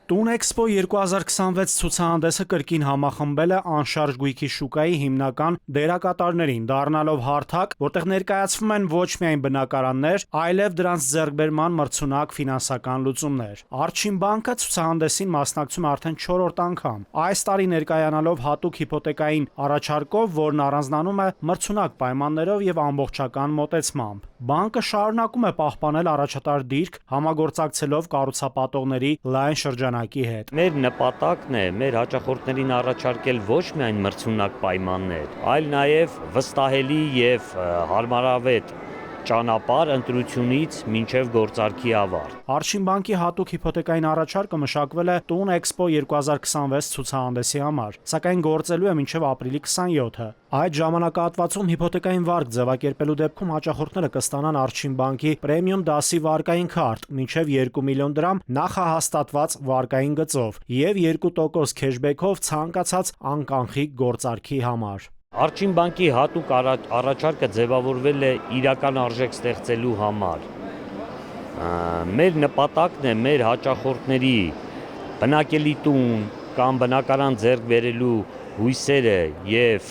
Տուն Էքսպո 2026 ցուցահանդեսը կրկին համախմբել է անշարժ գույքի շուկայի հիմնական դերակատարներին, դառնալով հարթակ, որտեղ ներկայացվում են ոչ միայն բնակարաններ, այլև դրանց ձեռքբերման մրցունակ ֆինանսական լուծումներ։ Արչին բանկը ցուցահանդեսին մասնակցում է արդեն 4-րդ անգամ, այս տարի ներկայանալով հատուկ հիփոթեկային առաջարկով, որն առանձնանում է մրցունակ պայմաններով եւ ամբողջական մոտեցմամբ։ Բանկը շարունակում է պահպանել առաջատար դիրք, համագործակցելով կառուցապատողների լայն շրջանակի հետ։ Մեր նպատակն է մեր հաճախորդներին առաջարկել ոչ միայն մրցունակ պայմաններ, այլ նաև վստահելի եւ հարմարավետ ճանապարհ ընտրությունից մինչև գործարքի ավարտ։ Արչին բանկի հատուկ հիփոթեկային առաջարկը մշակվել է Տուն Էքսպո 2026 ցուցահանդեսի համար, սակայն գործելու է մինչև ապրիլի 27-ը։ Այդ ժամանակահատվածում հիփոթեկային վարկ ձևակերպելու դեպքում հաճախորդները կստանան Արչին բանկի պրեմիում դասի վարկային քարտ մինչև 2 միլիոն դրամ նախահաստատված վարկային գծով եւ 2% քեշբեքով ցանկացած անկանխիկ գործարքի համար։ Արչին բանկի հատուկ առաջարկը ձևավորվել է իրական արժեք ստեղծելու համար։ Մեր նպատակն է մեր հաճախորդների բնակելի տուն կամ բնակարան ձեռք բերելու հույսերը եւ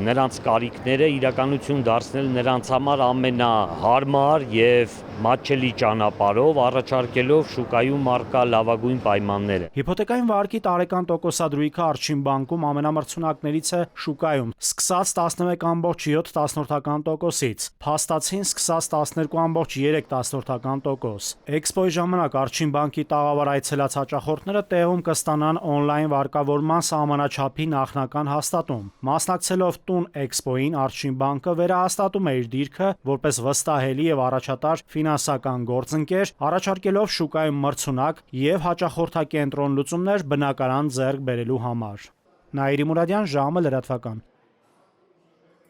նրանց կարիքները իրականություն դարձնել նրանց համար ամենահարմար եւ մատչելի ճանապարհով, առաջարկելով շուկայում առկա լավագույն պայմանները։ Հիփոթեկային վարկի տարեկան տոկոսադրույքը Արչին բանկում ամենամրցունակներից է շուկայում, սկսած 11,7%-ից, փաստացին սկսած 12,3%։ Էքսպոյի ժամանակ Արչին բանկի տաղավար այցելած հաճախորդները տեղում կստանան օնլայն վարկավորման սահմանաչափի նախնական հաստատում։ Մասնակցելով Տուն Էքսպոյին Արչին բանկը վերահաստատում է իր դիրքը որպես վստահելի եւ առաջատար ֆինանսական գործընկեր, առաջարկելով շուկայում մրցունակ եւ հաճախորդակենտրոն լուծումներ բնակարան ձեռք բերելու համար։ Նաիրի Մուրադյան, ժամը լրատվական։